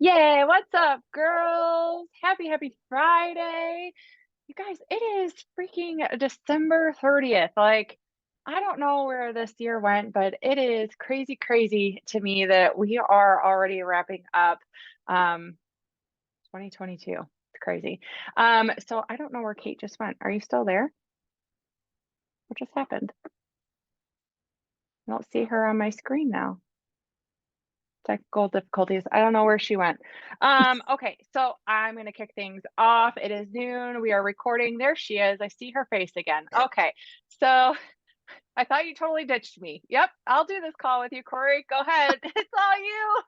Yay, what's up, girls? Happy Friday. You guys, it is freaking December 30th. Like, I don't know where this year went, but it is crazy to me that we are already wrapping up um 2022. It's crazy. So I don't know where Kate just went. Are you still there? What just happened? I don't see her on my screen now. Technical difficulties. I don't know where she went. Okay, so I'm gonna kick things off. It is noon. We are recording. There she is. I see her face again. Okay, so I thought you totally ditched me. Yep, I'll do this call with you, Corey. Go ahead. It's all you.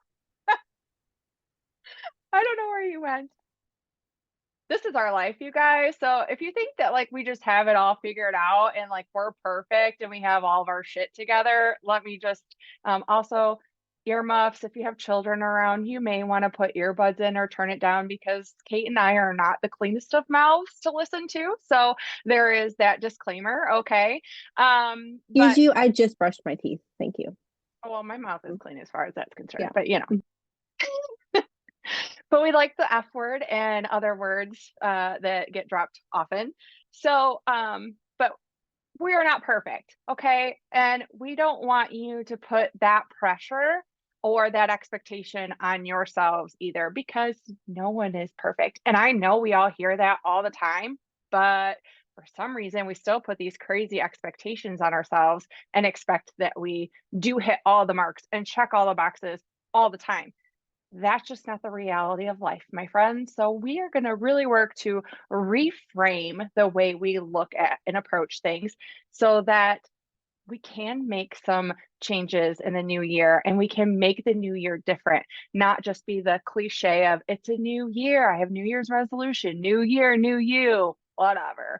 I don't know where you went. This is our life, you guys. So if you think that like we just have it all figured out and like we're perfect and we have all of our shit together, let me just also earmuffs. If you have children around, you may want to put earbuds in or turn it down because Kate and I are not the cleanest of mouths to listen to. So there is that disclaimer. Okay. Excuse But you, I just brushed my teeth. Thank you. well, my mouth is clean as far as that's concerned. Yeah. But but we like the F word and other words that get dropped often. So, but we are not perfect, okay? And we don't want you to put that pressure or that expectation on yourselves either because no one is perfect. And I know we all hear that all the time, but for some reason, we still put these crazy expectations on ourselves and expect that we do hit all the marks and check all the boxes all the time. That's just not the reality of life, my friends. So, we are going to really work to reframe the way we look at and approach things so that we can make some changes in the new year and we can make the new year different, not just be the cliche of it's a new year. I have New Year's resolution, new year, new you, whatever.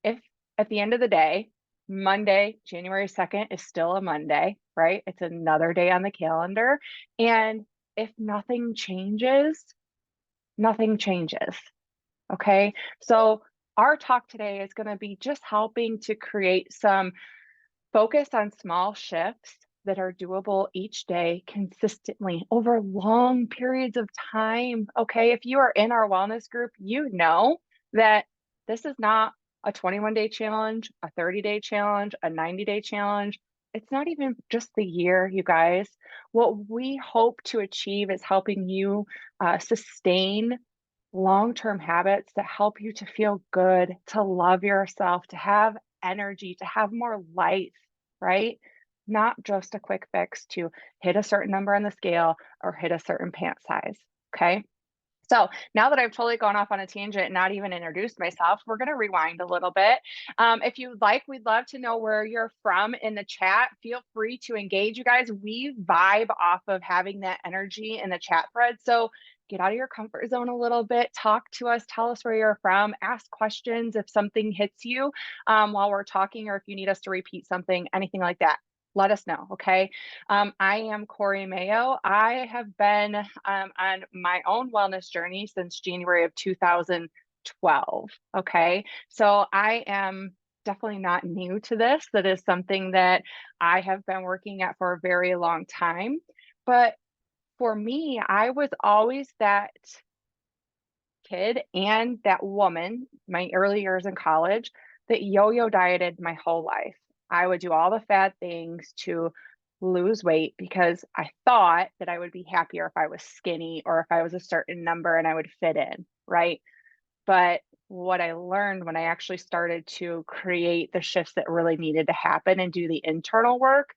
If at the end of the day, Monday, January 2nd is still a Monday, right? It's another day on the calendar. And if nothing changes, nothing changes. Okay. So, our talk today is going to be just helping to create some focus on small shifts that are doable each day consistently over long periods of time. Okay. If you are in our wellness group, you know that this is not a 21-day challenge, a 30-day challenge, a 90-day challenge. It's not even just the year, you guys. What we hope to achieve is helping you sustain long-term habits that help you to feel good, to love yourself, to have energy, to have more life, right? Not just a quick fix to hit a certain number on the scale or hit a certain pant size. Okay. So now that I've totally gone off on a tangent and not even introduced myself, we're going to rewind a little bit. If you'd like, we'd love to know where you're from in the chat. Feel free to engage, you guys. We vibe off of having that energy in the chat thread. So get out of your comfort zone a little bit, talk to us, tell us where you're from, ask questions if something hits you while we're talking, or if you need us to repeat something, anything like that. Let us know, okay? I am Corey Mayo. I have been on my own wellness journey since January of 2012. Okay. So I am definitely not new to this. That is something that I have been working at for a very long time. But for me, I was always that kid and that woman, my early years in college, that yo yo dieted my whole life. I would do all the fad things to lose weight because I thought that I would be happier if I was skinny or if I was a certain number and I would fit in, right? But what I learned when I actually started to create the shifts that really needed to happen and do the internal work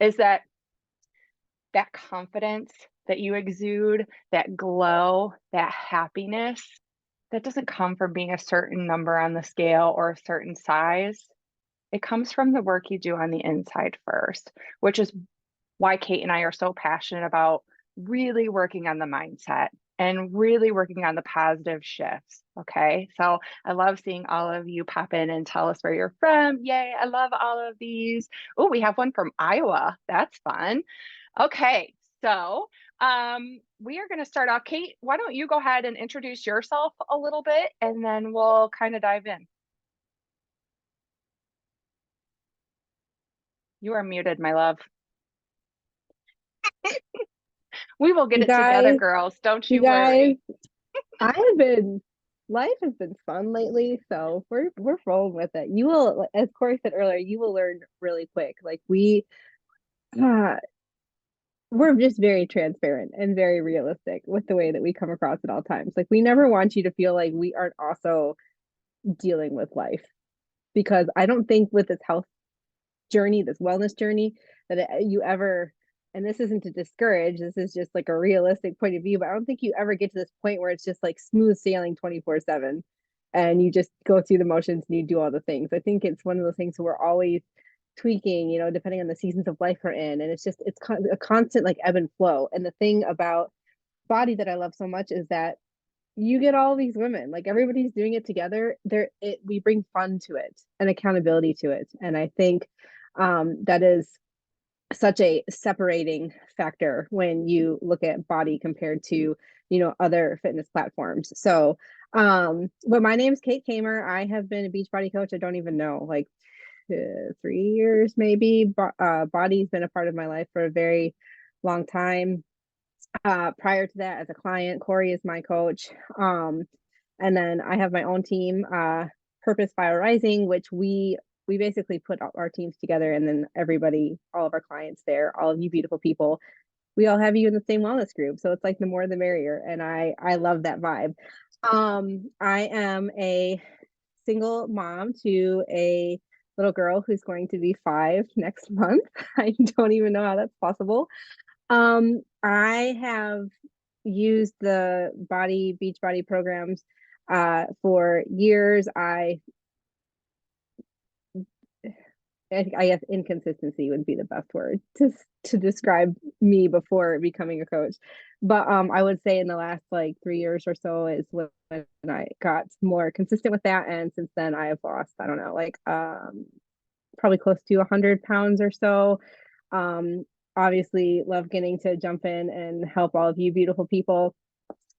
is that that confidence that you exude, that glow, that happiness, that doesn't come from being a certain number on the scale or a certain size. It comes from the work you do on the inside first, which is why Kate and I are so passionate about really working on the mindset and really working on the positive shifts. Okay. So I love seeing all of you pop in and tell us where you're from. Yay. I love all of these. Oh, we have one from Iowa. That's fun. Okay. So we are going to start off. Kate, why don't you go ahead and introduce yourself a little bit and then we'll kind of dive in. You are muted, my love. We will get You it together, guys, girls. Don't you you guys, worry. I have been life has been fun lately, so we're rolling with it. You will, as Corey said earlier, you will learn really quick. Like uh, we're just very transparent and very realistic with the way that we come across at all times. Like we never want you to feel like we aren't also dealing with life because I don't think with this health journey, this wellness journey, that you ever, and this isn't to discourage, this is just like a realistic point of view, but I don't think you ever get to this point where it's just like smooth sailing 24/7 and you just go through the motions and you do all the things. I think it's one of those things where we're always tweaking, depending on the seasons of life we're in. And it's a constant like ebb and flow. And the thing about body that I love so much is that you get all these women, like everybody's doing it together. We bring fun to it and accountability to it. And I think that is such a separating factor when you look at body compared to other fitness platforms. So but my name's Kate Kamer. I have been a beach body coach, I don't even know, like 3 years maybe. Body's been a part of my life for a very long time. Prior to that, as a client, Corey is my coach. And then I have my own team, Purpose Bio Rising, which we basically put our teams together, and then everybody, all of our clients there, all of you beautiful people, we all have you in the same wellness group. So it's like the more the merrier, and I love that vibe. I am a single mom to a little girl who's going to be 5 next month. I don't even know how that's possible. I have used the beach body programs for years. I guess inconsistency would be the best word to describe me before becoming a coach. But I would say in the last like 3 years or so is when I got more consistent with that. And since then I have lost, I don't know, like probably close to 100 pounds or so. Um, Obviously love getting to jump in and help all of you beautiful people.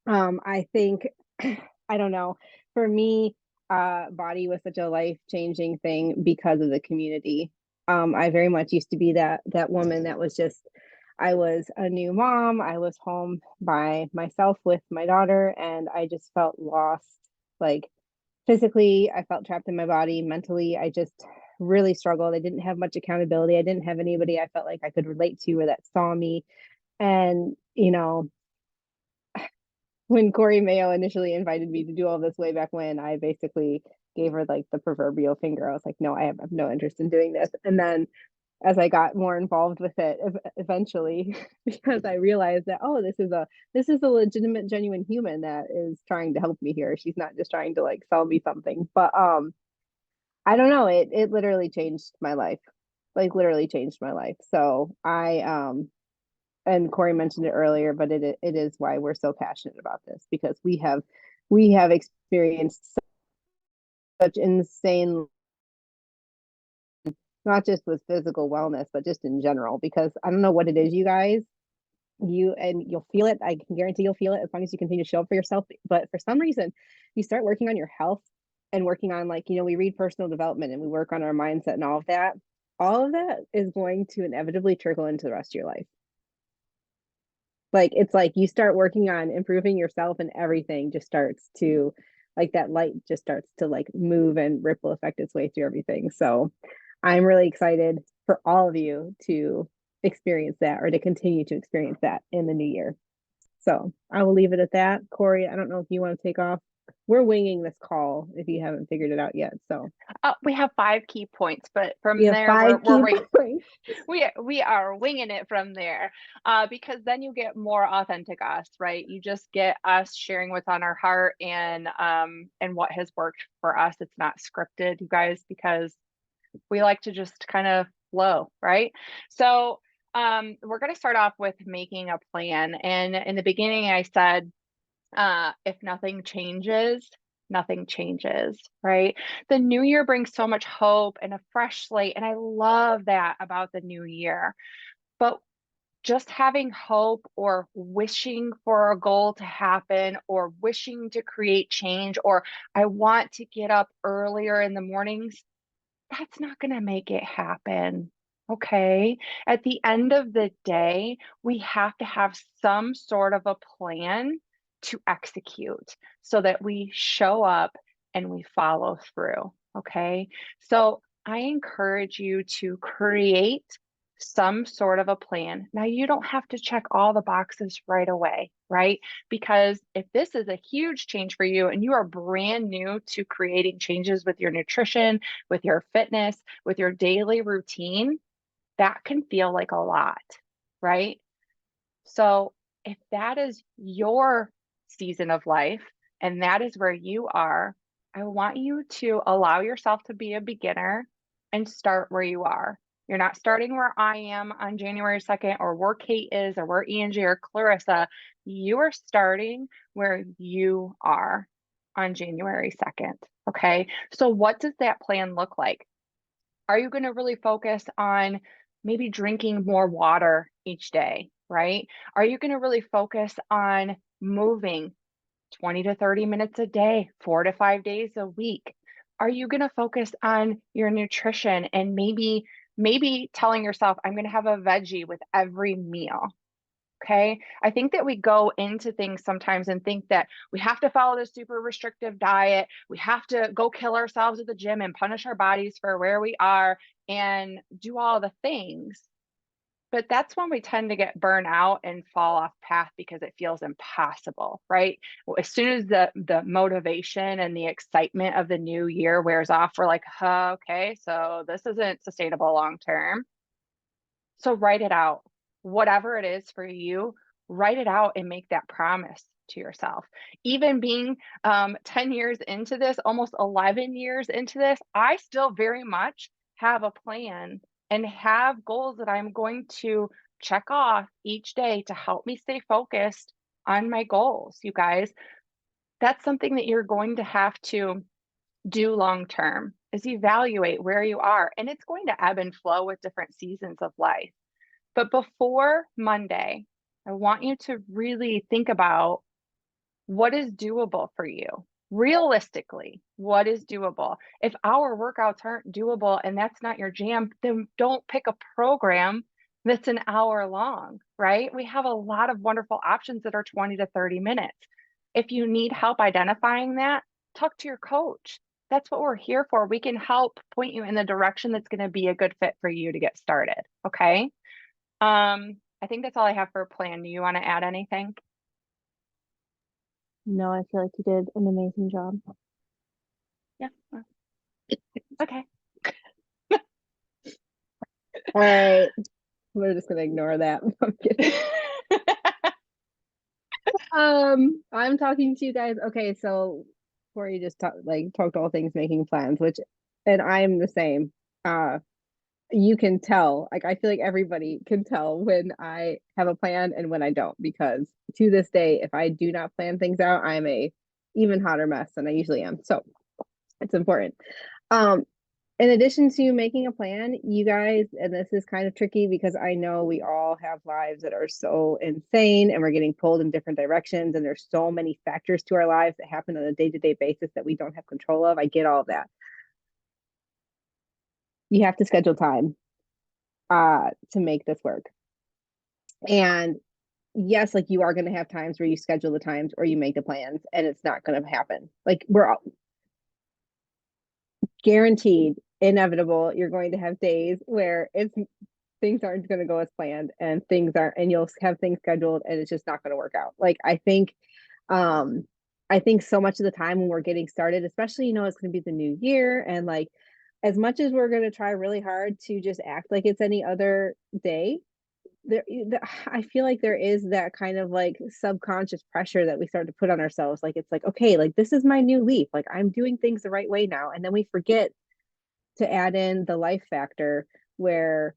I think I don't know. For me, body was such a life-changing thing because of the community. I very much used to be that woman that was just I was a new mom. I was home by myself with my daughter, and I just felt lost. Like physically, I felt trapped in my body. Mentally, I just really struggled. I didn't have much accountability. I didn't have anybody I felt like I could relate to or that saw me. And when Corey Mayo initially invited me to do all this way back when, I basically gave her like the proverbial finger. I was like, no, I have no interest in doing this. And then as I got more involved with it eventually, because I realized that, oh, this is a legitimate, genuine human that is trying to help me here. She's not just trying to like sell me something. But I don't know, it literally changed my life. Like literally changed my life. So I and Corey mentioned it earlier, but it is why we're so passionate about this, because we have experienced such insane, not just with physical wellness, but just in general. Because I don't know what it is, you guys, you'll feel it. I can guarantee you'll feel it as long as you continue to show up for yourself. But for some reason, you start working on your health and working on like we read personal development and we work on our mindset and all of that. All of that is going to inevitably trickle into the rest of your life. Like it's like you start working on improving yourself and everything just starts to like that light just starts to like move and ripple effect its way through everything. So I'm really excited for all of you to experience that or to continue to experience that in the new year. So I will leave it at that. Corey, I don't know if you want to take off. We're winging this call if you haven't figured it out yet. So We have 5 key points, but we from have there five key points. we are winging it from there, because then you get more authentic us, right? You just get us sharing what's on our heart and what has worked for us. It's not scripted, you guys, because we like to just kind of flow, right? So we're going to start off with making a plan. And in the beginning, I said, if nothing changes, nothing changes, right? The new year brings so much hope and a fresh slate. And I love that about the new year. But just having hope or wishing for a goal to happen or wishing to create change or I want to get up earlier in the mornings, that's not going to make it happen. Okay. At the end of the day, we have to have some sort of a plan to execute so that we show up and we follow through. Okay. So I encourage you to create some sort of a plan. Now, you don't have to check all the boxes right away, right? Because if this is a huge change for you and you are brand new to creating changes with your nutrition, with your fitness, with your daily routine, that can feel like a lot, right? So if that is your season of life and that is where you are, I want you to allow yourself to be a beginner and start where you are. You're not starting where I am on January 2nd or where Kate is or where Angie or Clarissa. You are starting where you are on January 2nd. Okay. So what does that plan look like? Are you going to really focus on maybe drinking more water each day, right? Are you going to really focus on moving 20 to 30 minutes a day, 4 to 5 days a week? Are you going to focus on your nutrition and maybe telling yourself, I'm going to have a veggie with every meal? Okay. I think that we go into things sometimes and think that we have to follow this super restrictive diet. We have to go kill ourselves at the gym and punish our bodies for where we are and do all the things. But that's when we tend to get burnt out and fall off path because it feels impossible, right? Well, as soon as the motivation and the excitement of the new year wears off, we're like, huh, okay, so this isn't sustainable long term. So write it out. Whatever it is for you, write it out and make that promise to yourself. Even being 10 years into this, almost 11 years into this, I still very much have a plan and have goals that I'm going to check off each day to help me stay focused on my goals. You guys, that's something that you're going to have to do long term is evaluate where you are. And it's going to ebb and flow with different seasons of life. But before Monday, I want you to really think about what is doable for you. Realistically, what is doable? If our workouts aren't doable and that's not your jam, then don't pick a program that's an hour long, right? We have a lot of wonderful options that are 20 to 30 minutes. If you need help identifying that, talk to your coach. That's what we're here for. We can help point you in the direction that's going to be a good fit for you to get started. Okay. I think that's all I have for a plan. Do you want to add anything? No, I feel like you did an amazing job. Yeah. Okay. All right, we're just gonna ignore that. I'm kidding. I'm talking to you guys. Okay, so Corey just talked all things making plans, which, and I'm the same. Uh, you can tell, like I feel like everybody can tell when I have a plan and when I don't, because to this day, if I do not plan things out, I'm a even hotter mess than I usually am. So it's important. Um, in addition to making a plan, you guys, and this is kind of tricky because I know we all have lives that are so insane and we're getting pulled in different directions, and there's so many factors to our lives that happen on a day-to-day basis that we don't have control of. I get all of that. You have to schedule time to make this work. And yes, like you are going to have times where you schedule the times or you make the plans and it's not going to happen. Like we're all guaranteed, inevitable. You're going to have days where it's things aren't going to go as planned and things aren't, and you'll have things scheduled and it's just not going to work out. Like um, I think so much of the time when we're getting started, especially, it's going to be the new year, and like, as much as we're going to try really hard to just act like it's any other day, I feel like there is that kind of like subconscious pressure that we start to put on ourselves. Like, it's like, okay, like this is my new leaf. Like I'm doing things the right way now. And then we forget to add in the life factor where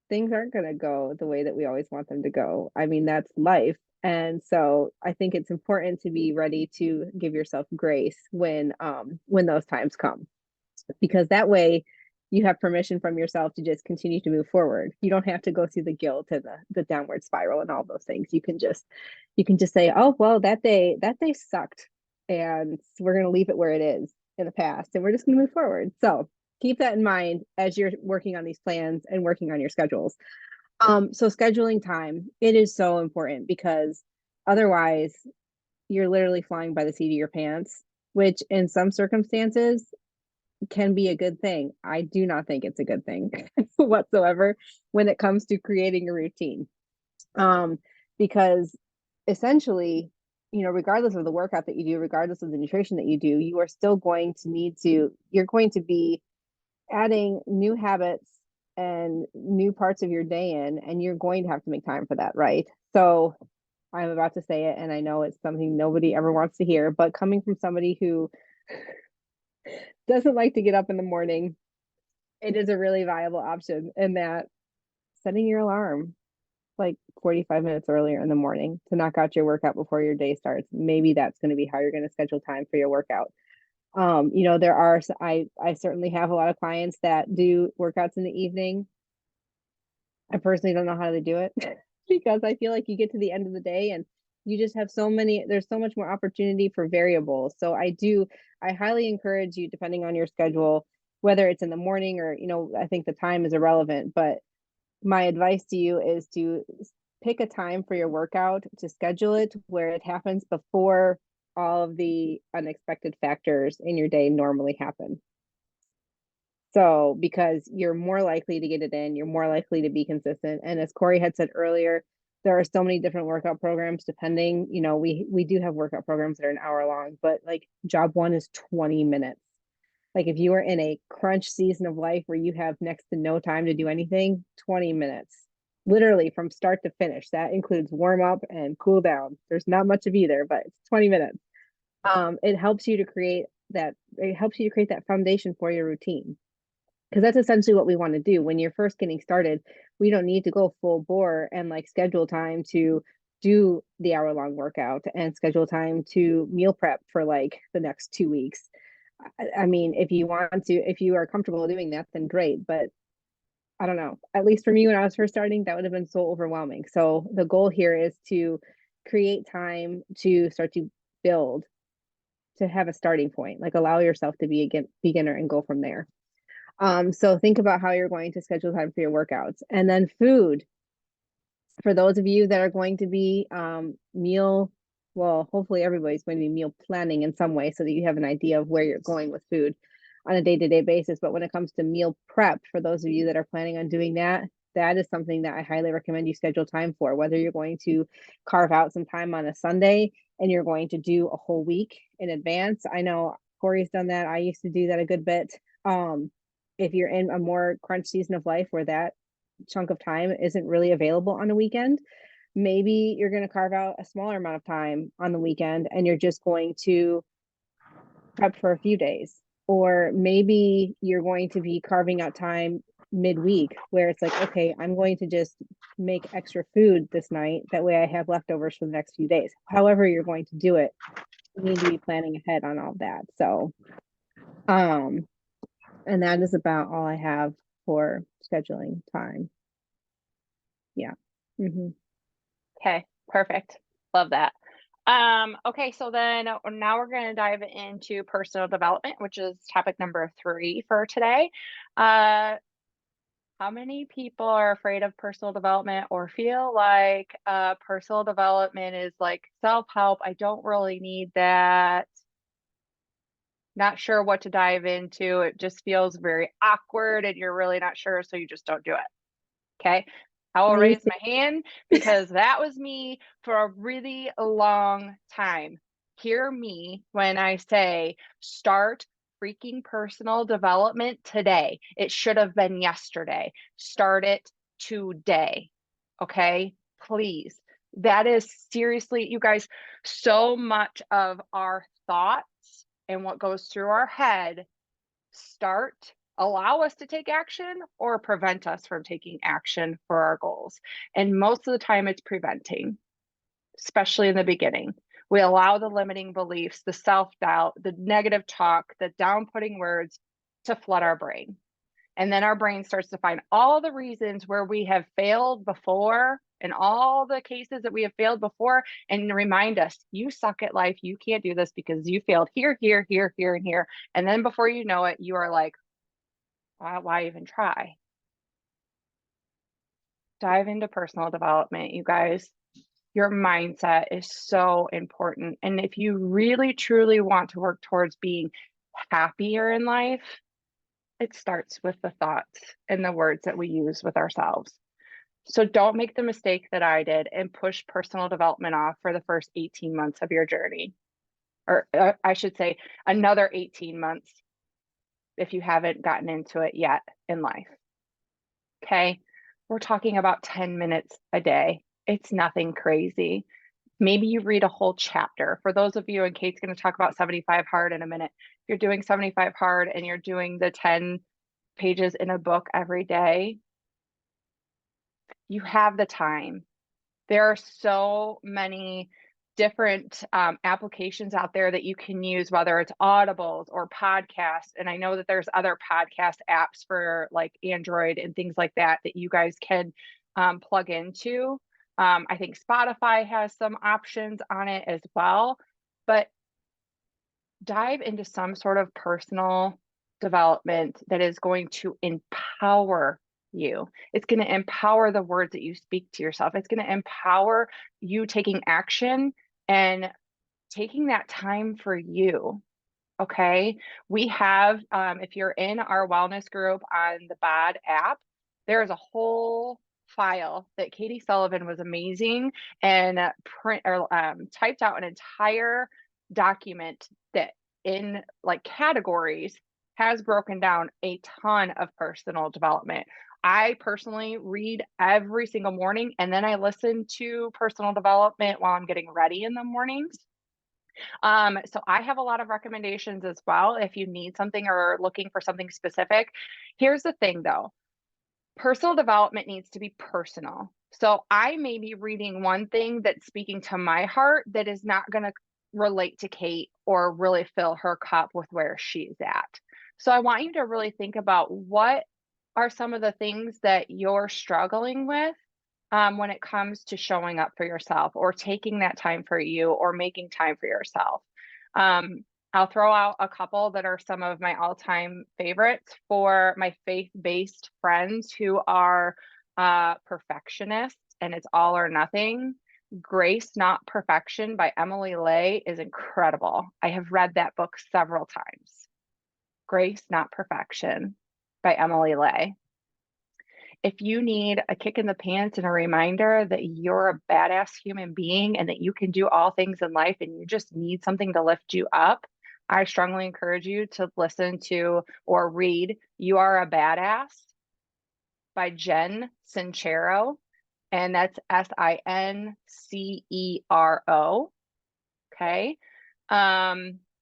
things aren't going to go the way that we always want them to go. I mean, that's life. And so I think it's important to be ready to give yourself grace when those times come, because that way you have permission from yourself to just continue to move forward. You don't have to go through the guilt and the downward spiral and all those things. You can just say, oh well, that day sucked, and we're going to leave it where it is in the past and we're just going to move forward. So keep that in mind as you're working on these plans and working on your schedules. So scheduling time, it is so important because otherwise you're literally flying by the seat of your pants, which in some circumstances can be a good thing. I do not think it's a good thing whatsoever when it comes to creating a routine. Um, because essentially, regardless of the workout that you do, regardless of the nutrition that you do, you are still going to you're going to be adding new habits and new parts of your day in, and you're going to have to make time for that, right? So I'm about to say it, and I know it's something nobody ever wants to hear, but coming from somebody who doesn't like to get up in the morning, it is a really viable option in that setting your alarm like 45 minutes earlier in the morning to knock out your workout before your day starts. Maybe that's going to be how you're going to schedule time for your workout. There are, I certainly have a lot of clients that do workouts in the evening. I personally don't know how to do it because I feel like you get to the end of the day and you just have there's so much more opportunity for variables. So I highly encourage you, depending on your schedule, whether it's in the morning or, I think the time is irrelevant, but my advice to you is to pick a time for your workout, to schedule it where it happens before all of the unexpected factors in your day normally happen. So, because you're more likely to get it in, you're more likely to be consistent. And as Corey had said earlier, there are so many different workout programs depending, we do have workout programs that are an hour long, but like job one is 20 minutes. Like if you are in a crunch season of life where you have next to no time to do anything, 20 minutes, literally from start to finish. That includes warm up and cool down. There's not much of either, but it's 20 minutes. It helps you to create that foundation for your routine. Because that's essentially what we want to do when you're first getting started. We don't need to go full bore and like schedule time to do the hour long workout and schedule time to meal prep for like the next 2 weeks. I mean, if you are comfortable doing that, then great. But I don't know. At least for me, when I was first starting, that would have been so overwhelming. So the goal here is to create time to start to build, to have a starting point, like allow yourself to be a beginner and go from there. So think about how you're going to schedule time for your workouts. And then food, for those of you that are going to be well, hopefully everybody's going to be meal planning in some way so that you have an idea of where you're going with food on a day-to-day basis. But when it comes to meal prep, for those of you that are planning on doing that, that is something that I highly recommend you schedule time for, whether you're going to carve out some time on a Sunday and you're going to do a whole week in advance. I know Corey's done that. I used to do that a good bit. If you're in a more crunch season of life where that chunk of time isn't really available on a weekend, maybe you're going to carve out a smaller amount of time on the weekend and you're just going to prep for a few days. Or maybe you're going to be carving out time midweek where it's like, okay, I'm going to just make extra food this night. That way I have leftovers for the next few days. However you're going to do it, you need to be planning ahead on all that. So, and that is about all I have for scheduling time. Yeah. Mm-hmm. Okay, perfect. Love that. Okay, so then now we're going to dive into personal development, which is topic number 3 for today. How many people are afraid of personal development or feel like personal development is like self-help? I don't really need that. Not sure what to dive into. It just feels very awkward and you're really not sure, so you just don't do it. Okay. I will Me raise too. my hand because that was me for a really long time. Hear me when I say start freaking personal development today. It should have been yesterday. Start it today. Okay. Please. That is seriously, you guys, so much of our thoughts and what goes through our head allow us to take action or prevent us from taking action for our goals. And most of the time it's preventing, especially in the beginning. We allow the limiting beliefs, the self-doubt, the negative talk, the down-putting words to flood our brain. And then our brain starts to find all the reasons where we have failed before and all the cases that we have failed before and remind us, you suck at life. You can't do this because you failed here, here, here, here, and here. And then before you know it, you are like Why even try? Dive into personal development, you guys. Your mindset is so important. And if you really truly want to work towards being happier in life, it starts with the thoughts and the words that we use with ourselves. So don't make the mistake that I did and push personal development off for the first 18 months of your journey. Or I should say, another 18 months if you haven't gotten into it yet in life. Okay. We're talking about 10 minutes a day. It's nothing crazy. Maybe you read a whole chapter. For those of you, and Kate's going to talk about 75 hard in a minute. If you're doing 75 hard and you're doing the 10 pages in a book every day, you have the time. There are so many different applications out there that you can use, whether it's Audibles or podcasts. And I know that there's other podcast apps for like Android and things like that that you guys can plug into. I think Spotify has some options on it as well. But dive into some sort of personal development that is going to empower you. It's going to empower the words that you speak to yourself. It's going to empower you taking action and taking that time for you. Okay. We have, if you're in our wellness group on the BOD app, there is a whole file that Katie Sullivan was amazing and typed out an entire document that in like categories has broken down a ton of personal development. I personally read every single morning and then I listen to personal development while I'm getting ready in the mornings. So I have a lot of recommendations as well if you need something or looking for something specific. Here's the thing though, personal development needs to be personal. So I may be reading one thing that's speaking to my heart that is not going to relate to Kate or really fill her cup with where she's at. So I want you to really think about what are some of the things that you're struggling with when it comes to showing up for yourself or taking that time for you or making time for yourself. I'll throw out a couple that are some of my all-time favorites for my faith-based friends who are perfectionists and it's all or nothing. Grace, Not Perfection by Emily Lay is incredible. I have read that book several times. Grace, Not Perfection by Emily Lay. If you need a kick in the pants and a reminder that you're a badass human being and that you can do all things in life and you just need something to lift you up, I strongly encourage you to listen to or read You Are a Badass by Jen Sincero. And that's Sincero. Okay.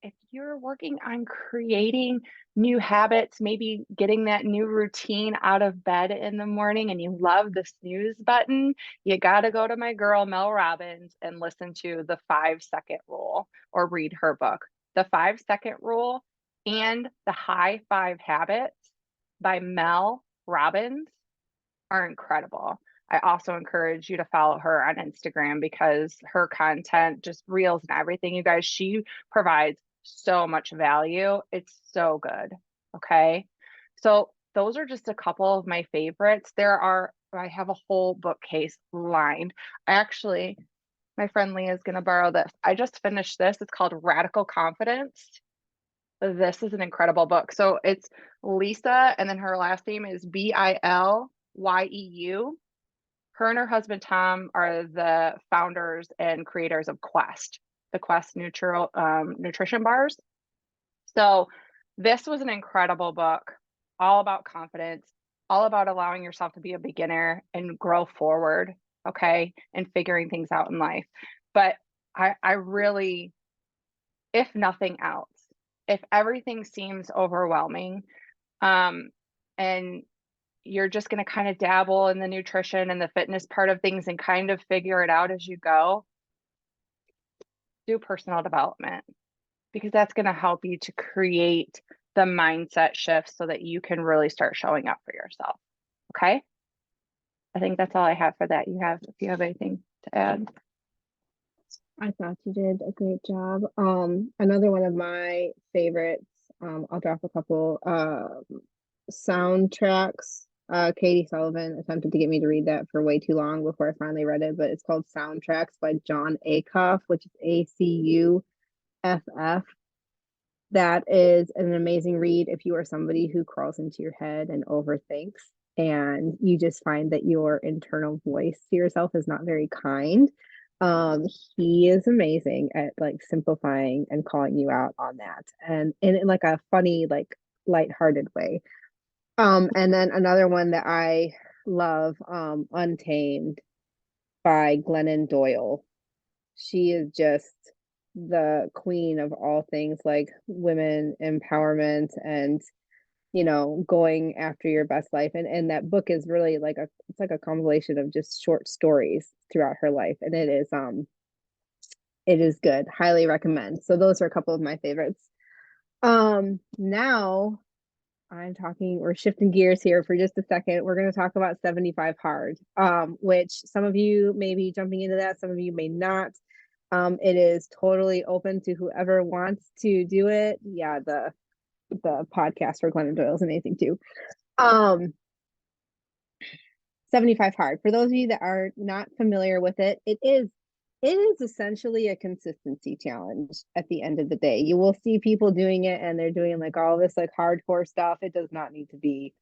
If you're working on creating new habits, maybe getting that new routine out of bed in the morning and you love the snooze button, you got to go to my girl, Mel Robbins, and listen to the 5 second rule or read her book. The 5 second rule and the high five habits by Mel Robbins are incredible. I also encourage you to follow her on Instagram because her content, just reels and everything, you guys, she provides so much value. It's so good. Okay. So those are just a couple of my favorites. I have a whole bookcase lined. Actually, my friend Leah is going to borrow this. I just finished this. It's called Radical Confidence. This is an incredible book. So it's Lisa, and then her last name is Bilyu. Her and her husband Tom are the founders and creators of Quest, the Quest nutrition bars. So this was an incredible book, all about confidence, all about allowing yourself to be a beginner and grow forward, okay, and figuring things out in life. But I really, if nothing else, if everything seems overwhelming, and you're just going to kind of dabble in the nutrition and the fitness part of things and kind of figure it out as you go, do personal development because that's going to help you to create the mindset shift so that you can really start showing up for yourself. Okay. I think that's all I have for that. If you have anything to add. I thought you did a great job. Another one of my favorites, I'll drop a couple. Soundtracks. Katie Sullivan attempted to get me to read that for way too long before I finally read it, but it's called Soundtracks by John Acuff, which is Acuff. That is an amazing read if you are somebody who crawls into your head and overthinks, and you just find that your internal voice to yourself is not very kind. Um, he is amazing at like simplifying and calling you out on that, and in like a funny, like lighthearted way. And then another one that I love, Untamed by Glennon Doyle. She is just the queen of all things like women empowerment and going after your best life. And that book is really like it's like a compilation of just short stories throughout her life. And it is good. Highly recommend. So those are a couple of my favorites. Now we're shifting gears here for just a second. We're going to talk about 75 hard, which some of you may be jumping into that, some of you may not. It is totally open to whoever wants to do it. Yeah, the podcast for Glennon Doyle is amazing too. 75 hard. For those of you that are not familiar with it, it is essentially a consistency challenge at the end of the day. You will see people doing it and they're doing like all this like hardcore stuff. It does not need to be,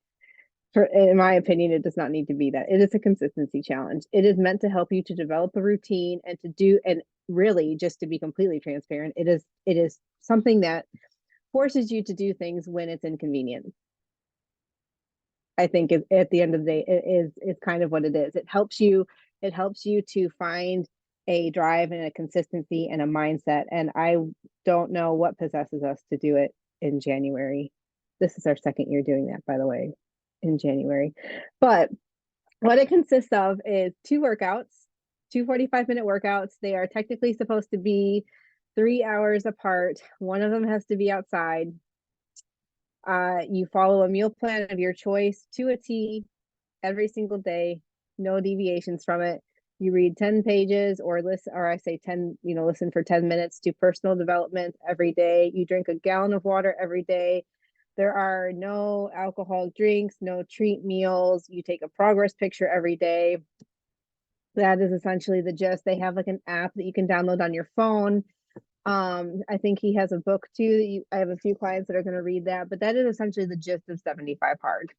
in my opinion, it does not need to be that. It is a consistency challenge. It is meant to help you to develop a routine and to do, and really just to be completely transparent, it is something that forces you to do things when it's inconvenient. I think at the end of the day, it's kind of what it is. It helps you to find a drive and a consistency and a mindset. And I don't know what possesses us to do it in January. This is our second year doing that, by the way, in January. But what it consists of is two workouts, two 45-minute workouts. They are technically supposed to be 3 hours apart. One of them has to be outside. You follow a meal plan of your choice to a T every single day, no deviations from it. You read 10 pages or listen, or I say 10, listen for 10 minutes to personal development every day. You drink a gallon of water every day. There are no alcoholic drinks, no treat meals. You take a progress picture every day. That is essentially the gist. They have like an app that you can download on your phone. I think he has a book too. I have a few clients that are going to read that, but that is essentially the gist of 75 hard.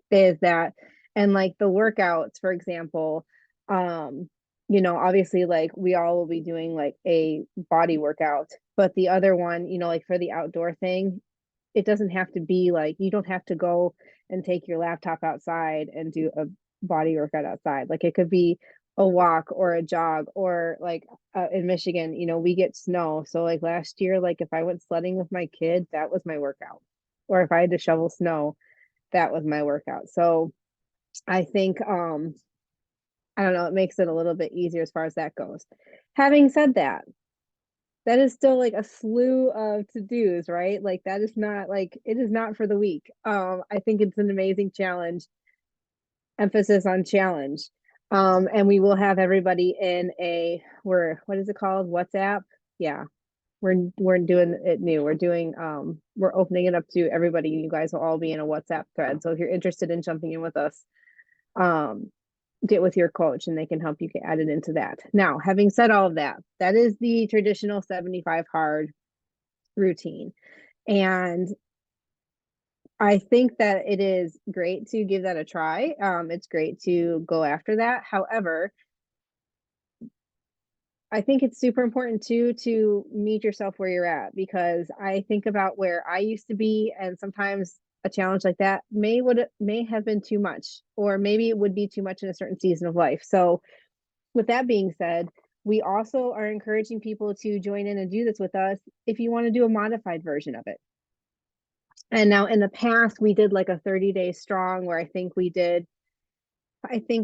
Is that, and like the workouts, for example, obviously like we all will be doing like a body workout, but the other one, like for the outdoor thing, it doesn't have to be like, you don't have to go and take your laptop outside and do a body workout outside. Like it could be a walk or a jog, or like in Michigan, we get snow. So like last year, like if I went sledding with my kid, that was my workout. Or if I had to shovel snow, that was my workout. So I think I don't know, it makes it a little bit easier as far as that goes. Having said that, that is still like a slew of to-dos, right? Like that is not like, it is not for the weak. I think it's an amazing challenge. Emphasis on challenge. And we will have everybody in what is it called? WhatsApp? Yeah. We're doing it new. We're opening it up to everybody. You guys will all be in a WhatsApp thread. So if you're interested in jumping in with us, get with your coach and they can help you get added into that. Now, having said all of that, that is the traditional 75 hard routine. And I think that it is great to give that a try. It's great to go after that. However, I think it's super important too to meet yourself where you're at, because I think about where I used to be, and sometimes a challenge like that may have been too much, or maybe it would be too much in a certain season of life. So with that being said, we also are encouraging people to join in and do this with us if you want to do a modified version of it. And now in the past, we did like a 30-day strong, where I think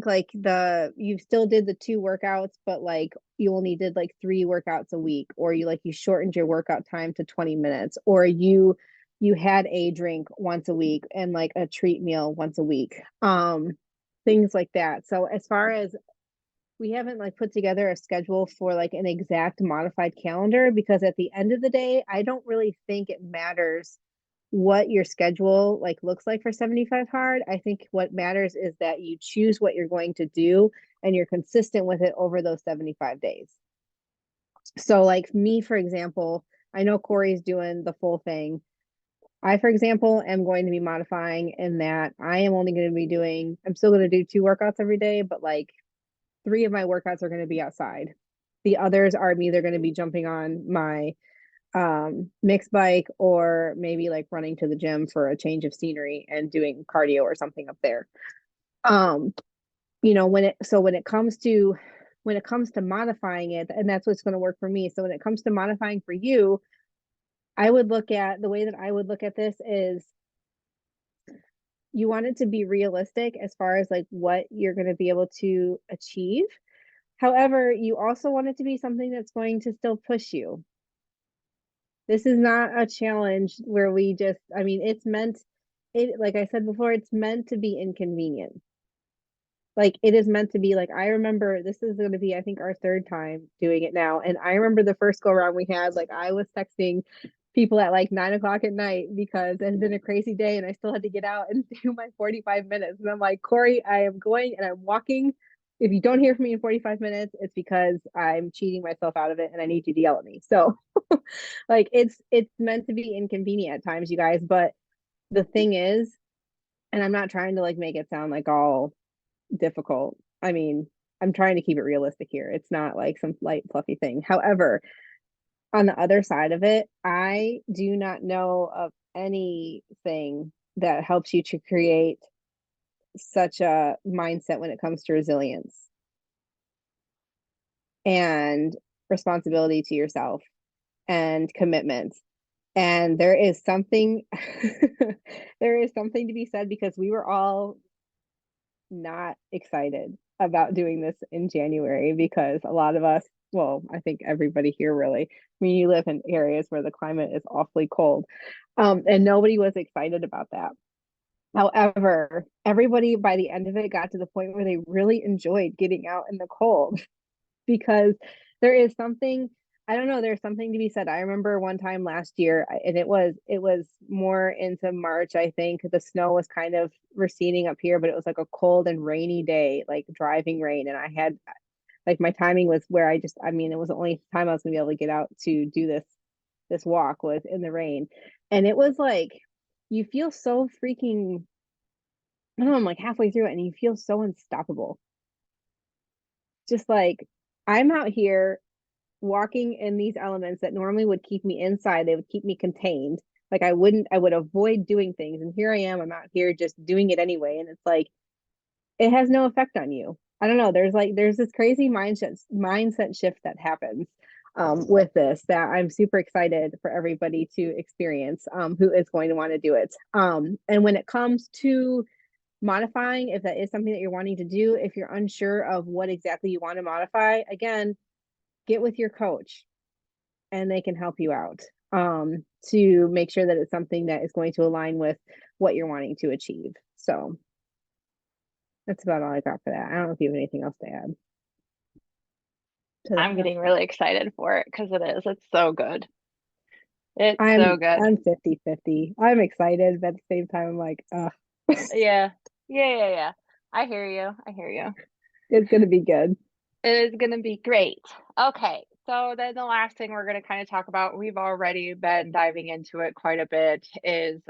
like you still did the 2 workouts, but like you only did like 3 workouts a week, or you shortened your workout time to 20 minutes, or you had a drink once a week and like a treat meal once a week. Things like that. So as far as, we haven't like put together a schedule for like an exact modified calendar, because at the end of the day, I don't really think it matters what your schedule like looks like for 75 hard. I think what matters is that you choose what you're going to do and you're consistent with it over those 75 days. So like me, for example, I know Corey's doing the full thing. I, for example, am going to be modifying in that I am only going to be doing, I'm still going to do 2 workouts every day, but like 3 of my workouts are going to be outside. The others are either going to be jumping on my mixed bike or maybe like running to the gym for a change of scenery and doing cardio or something up there. Um, when it comes to modifying it, and that's what's going to work for me. So when it comes to modifying for you, I would look at the way that I would look at this is you want it to be realistic as far as like what you're going to be able to achieve. However, you also want it to be something that's going to still push you. This is not a challenge where we just, I mean, like I said before, it's meant to be inconvenient. Like it is meant to be like, I remember this is going to be, I think, our 3rd time doing it now. And I remember the first go around we had, like I was texting people at like 9 o'clock at night because it had been a crazy day and I still had to get out and do my 45 minutes. And I'm like, Corey, I am going and I'm walking. If you don't hear from me in 45 minutes, it's because I'm cheating myself out of it and I need you to yell at me. So like it's meant to be inconvenient at times, you guys. But the thing is, and I'm not trying to like make it sound like all difficult. I mean, I'm trying to keep it realistic here. It's not like some light, fluffy thing. However, on the other side of it, I do not know of anything that helps you to create such a mindset when it comes to resilience and responsibility to yourself and commitment. And there is something there is something to be said because we were all not excited about doing this in January because a lot of us, well, I think everybody here really, I mean, you live in areas where the climate is awfully cold. And nobody was excited about that. However, everybody by the end of it got to the point where they really enjoyed getting out in the cold because there is something, I don't know, there's something to be said. I remember one time last year and it was more into March. I think the snow was kind of receding up here, but it was like a cold and rainy day, like driving rain. And I had like my timing was where I mean, it was the only time I was gonna be able to get out to do this walk was in the rain. And it was like you feel so freaking, I don't know, I'm like halfway through it and you feel so unstoppable. Just like I'm out here walking in these elements that normally would keep me inside, they would keep me contained. Like I would avoid doing things. And here I am, I'm out here just doing it anyway. And it's like, it has no effect on you. I don't know. There's this crazy mindset shift that happens with this that I'm super excited for everybody to experience who is going to want to do it. And when it comes to modifying, if that is something that you're wanting to do, if you're unsure of what exactly you want to modify, again, get with your coach and they can help you out to make sure that it's something that is going to align with what you're wanting to achieve. So that's about all I got for that. I don't know if you have anything else to add to I'm that. getting really excited for it because it is. It's so good. It's so I'm good. I'm 50-50. I'm excited, but at the same time I'm like, Yeah. Yeah. I hear you. I hear you. it's gonna be good. It is going to be great. Okay. So then the last thing we're going to kind of talk about, we've already been diving into it quite a bit, is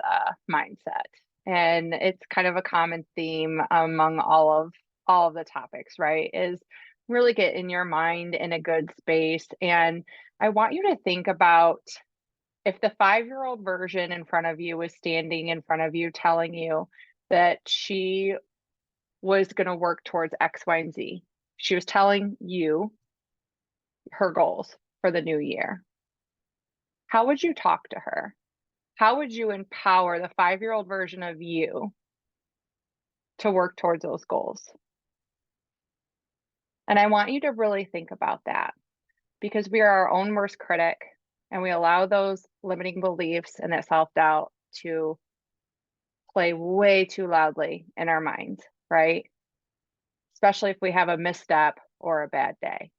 mindset. And it's kind of a common theme among all of the topics, right? Is really get in your mind in a good space. And I want you to think about if the 5-year-old version in front of you was standing in front of you telling you that she was going to work towards X, Y, and Z. She was telling you her goals for the new year. How would you talk to her? How would you empower the 5-year-old version of you to work towards those goals? And I want you to really think about that because we are our own worst critic and we allow those limiting beliefs and that self doubt to play way too loudly in our minds, right? Especially if we have a misstep or a bad day.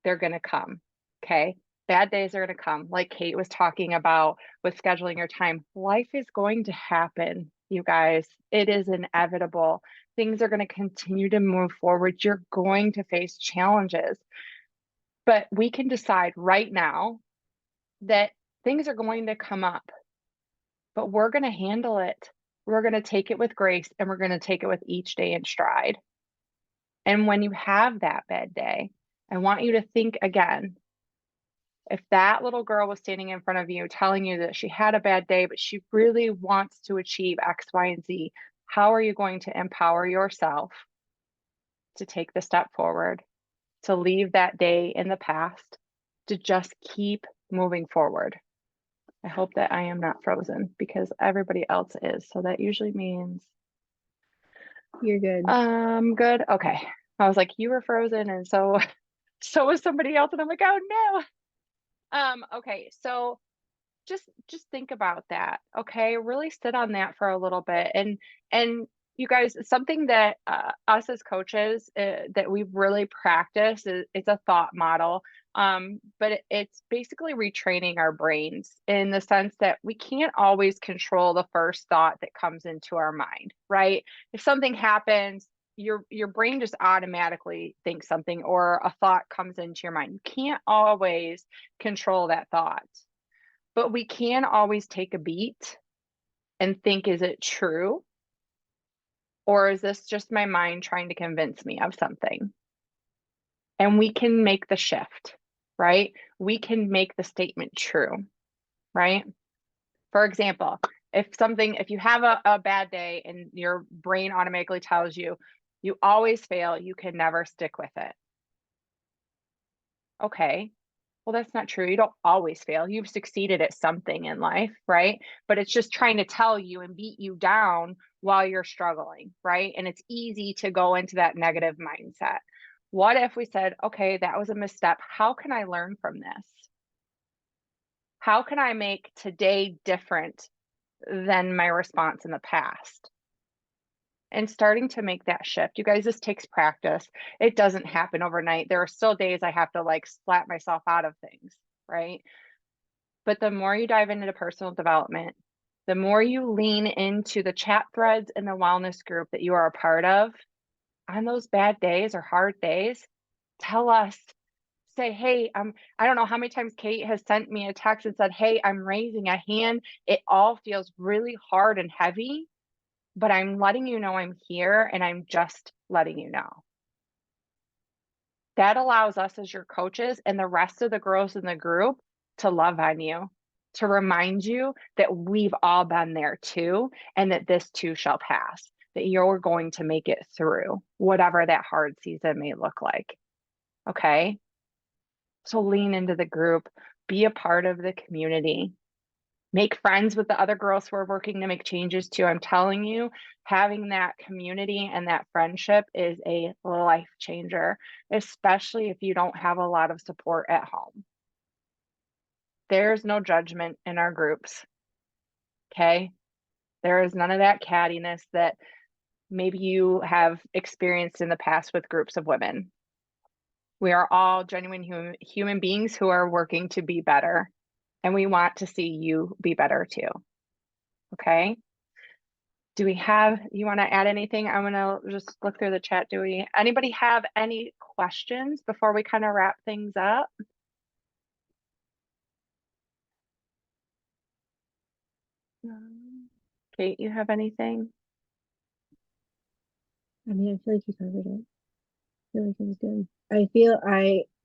They're going to come. Okay. bad days are going to come. Like Kate was talking about with scheduling your time, life is going to happen, you guys. It is inevitable. Things are going to continue to move forward. You're going to face challenges, but we can decide right now that things are going to come up, but we're going to handle it. We're going to take it with grace, and we're going to take it with each day in stride. And when you have that bad day, I want you to think again. If that little girl was standing in front of you telling you that she had a bad day, but she really wants to achieve X, Y, and Z, how are you going to empower yourself to take the step forward, to leave that day in the past, to just keep moving forward? I hope that I am not frozen because everybody else is. So that usually means You're good. good. Okay. I was like, you were frozen, and so so was somebody else, and I'm like, oh no. Okay, so just think about that. Okay, really sit on that for a little bit, and you guys, something that us as coaches that we've really practiced is it's a thought model. But it's basically retraining our brains in the sense that we can't always control the first thought that comes into our mind, right? If something happens, your brain just automatically thinks something, or a thought comes into your mind. You can't always control that thought, but we can always take a beat and think, is it true? Or is this just my mind trying to convince me of something? And we can make the shift, right? We can make the statement true, right? For example, if you have a bad day and your brain automatically tells you, you always fail, you can never stick with it. Okay, well, that's not true. You don't always fail. You've succeeded at something in life, right? But it's just trying to tell you and beat you down while you're struggling, right? And it's easy to go into that negative mindset. What if we said, okay, that was a misstep. How can I learn from this? How can I make today different than my response in the past? And starting to make that shift. You guys, this takes practice. It doesn't happen overnight. There are still days I have to like slap myself out of things, right? But the more you dive into personal development, the more you lean into the chat threads in the wellness group that you are a part of, on those bad days or hard days, tell us, say, hey, I don't know how many times Kate has sent me a text and said, hey, I'm raising a hand. It all feels really hard and heavy, but I'm letting you know I'm here, and I'm just letting you know. That allows us as your coaches and the rest of the girls in the group to love on you, to remind you that we've all been there too, and that this too shall pass, that you're going to make it through whatever that hard season may look like. Okay. So lean into the group, be a part of the community, make friends with the other girls who are working to make changes too. I'm telling you, having that community and that friendship is a life changer, especially if you don't have a lot of support at home. There's no judgment in our groups. Okay. There is none of that cattiness that maybe you have experienced in the past with groups of women. We are all genuine human beings who are working to be better, and we want to see you be better too. Okay. Do we have, you want to add anything? I'm going to just look through the chat. Anybody have any questions before we kind of wrap things up? Kate, you have anything? I mean, I feel like you covered it. I feel like it was good.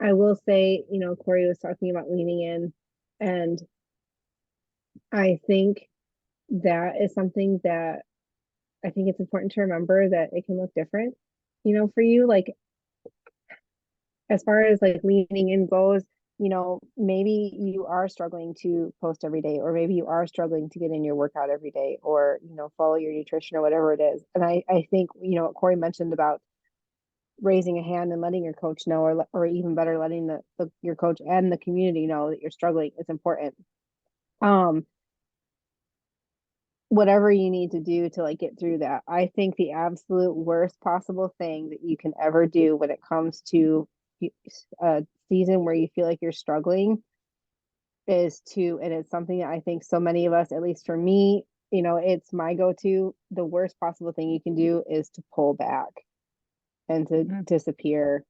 I will say, Corey was talking about leaning in, and I think that is something that I think it's important to remember that it can look different, for you. Like, as far as like leaning in goes, maybe you are struggling to post every day, or maybe you are struggling to get in your workout every day, or, follow your nutrition or whatever it is. And I think, what Corey mentioned about raising a hand and letting your coach know, or even better, letting your coach and the community know that you're struggling is important. Whatever you need to do to like get through that. I think the absolute worst possible thing that you can ever do when it comes to a season where you feel like you're struggling is to, and it's something that I think so many of us, at least for me, it's my go-to. The worst possible thing you can do is to pull back and to Mhm. disappear.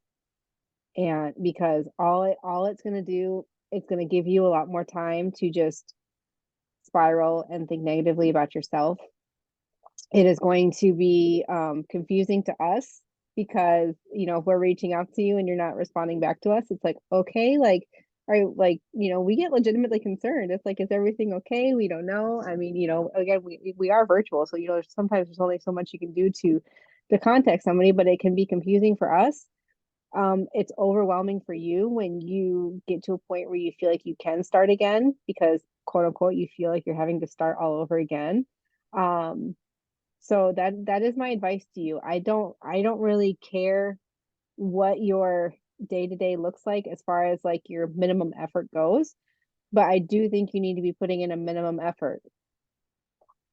And because all it's going to do, it's going to give you a lot more time to just spiral and think negatively about yourself. It is going to be confusing to us because, if we're reaching out to you and you're not responding back to us, it's like, okay, like, we get legitimately concerned. It's like, is everything okay? We don't know. I mean, again, we are virtual, so sometimes there's only so much you can do to contact somebody, but it can be confusing for us. It's overwhelming for you when you get to a point where you feel like you can start again because, quote unquote, you feel like you're having to start all over again. Um, so that is my advice to you. I don't really care what your day to day looks like as far as like your minimum effort goes, but I do think you need to be putting in a minimum effort.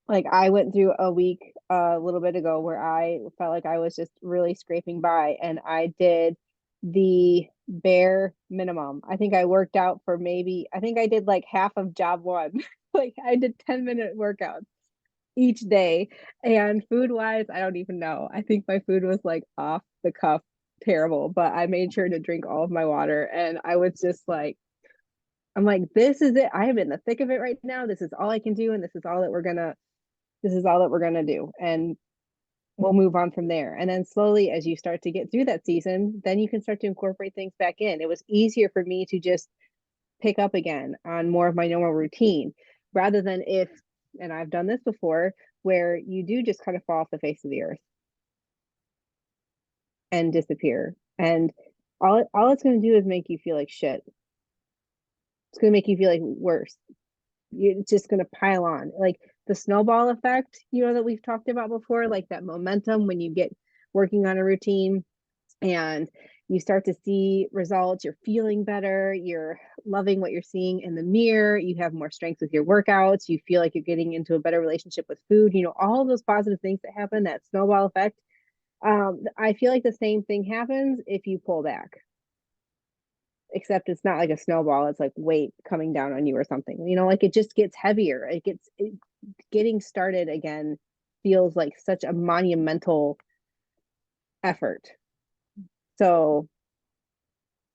Like I went through a week a little bit ago where I felt like I was just really scraping by, and I did the bare minimum. I think I worked out for I think I did like half of job one. Like I did 10-minute workouts each day. And food wise, I don't even know. I think my food was like off the cuff terrible, but I made sure to drink all of my water. And I was just like, I'm like, this is it. I am in the thick of it right now. This is all I can do. And this is all that we're gonna do. And we'll move on from there. And then slowly, as you start to get through that season, then you can start to incorporate things back in. It was easier for me to just pick up again on more of my normal routine rather than and I've done this before, where you do just kind of fall off the face of the earth and disappear. And all it's going to do is make you feel like shit. It's going to make you feel like worse. It's just going to pile on. Like the snowball effect, that we've talked about before, like that momentum when you get working on a routine and you start to see results, you're feeling better, you're loving what you're seeing in the mirror, you have more strength with your workouts, you feel like you're getting into a better relationship with food, all of those positive things that happen, that snowball effect. I feel like the same thing happens if you pull back, except it's not like a snowball, it's like weight coming down on you or something, like it just gets heavier. Getting started again feels like such a monumental effort. So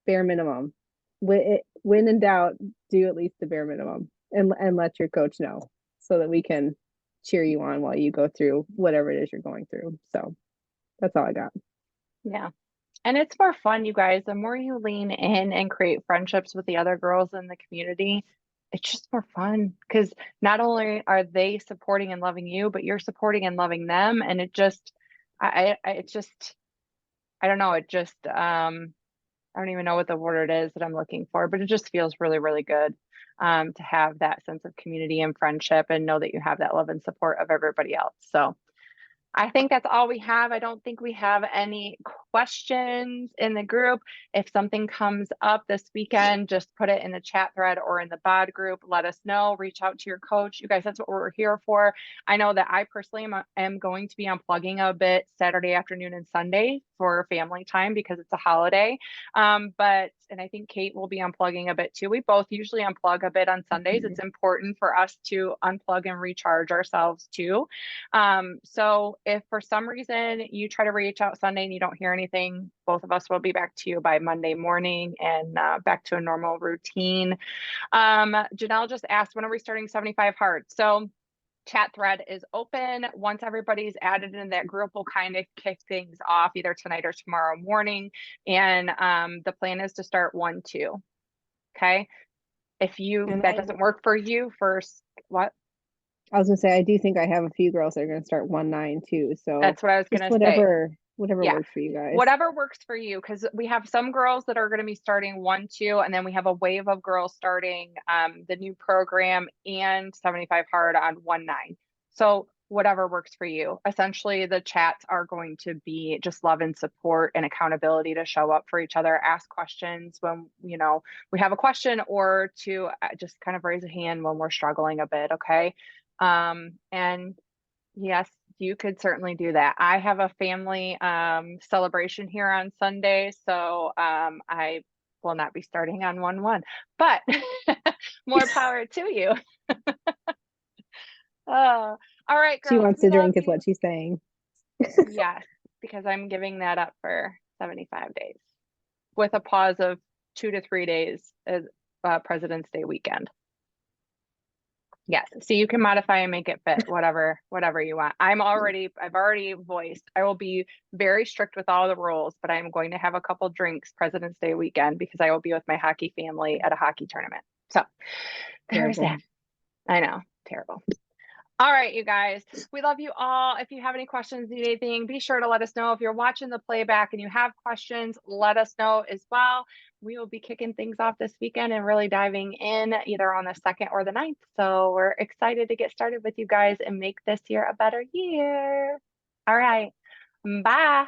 bare minimum. When in doubt, do at least the bare minimum, and let your coach know so that we can cheer you on while you go through whatever it is you're going through. So that's all I got. Yeah. And it's more fun, you guys. The more you lean in and create friendships with the other girls in the community, it's just more fun because not only are they supporting and loving you, but you're supporting and loving them. And it just, it's just, I don't know. It just, I don't even know what the word it is that I'm looking for, but it just feels really, really good to have that sense of community and friendship and know that you have that love and support of everybody else. So, I think that's all we have. I don't think we have any questions in the group. If something comes up this weekend, just put it in the chat thread or in the bod group. Let us know. Reach out to your coach. You guys, that's what we're here for. I know that I personally am going to be unplugging a bit Saturday afternoon and Sunday for family time because it's a holiday. And I think Kate will be unplugging a bit too. We both usually unplug a bit on Sundays. It's important for us to unplug and recharge ourselves too. So if for some reason you try to reach out Sunday and you don't hear anything, both of us will be back to you by Monday morning and back to a normal routine. Janelle just asked, when are we starting 75 hard? So chat thread is open. Once everybody's added in that group, we'll kind of kick things off either tonight or tomorrow morning. And the plan is to start 1-2. Okay. If And that doesn't work for you, first, what? I was gonna say I do think I have a few girls that are gonna start 1-9 too. So That's what I was just gonna say. whatever Yeah, works for you guys. whatever works for you, because we have some girls that are going to be starting 1-2, and then we have a wave of girls starting the new program and 75 hard on 1-9. So whatever works for you. Essentially, the chats are going to be just love and support and accountability to show up for each other, ask questions when we have a question, or to just kind of raise a hand when we're struggling a bit. Okay. And yes, you could certainly do that. I have a family celebration here on Sunday, so I will not be starting on 1-1, but More power to you. Oh, all right, She girls. wants We to love drink, is you. what she's saying. Yes, because I'm giving that up for 75 days with a pause of 2 to 3 days as President's Day weekend. Yes, so you can modify and make it fit whatever you want. I've already voiced I will be very strict with all the rules, but I'm going to have a couple drinks President's Day weekend because I will be with my hockey family at a hockey tournament. So there's Terrible. that. I know, terrible. All right, you guys, we love you all. If you have any questions, need anything, be sure to let us know. If you're watching the playback and you have questions, let us know as well. We will be kicking things off this weekend and really diving in either on the 2nd or the 9th. So we're excited to get started with you guys and make this year a better year. All right. Bye.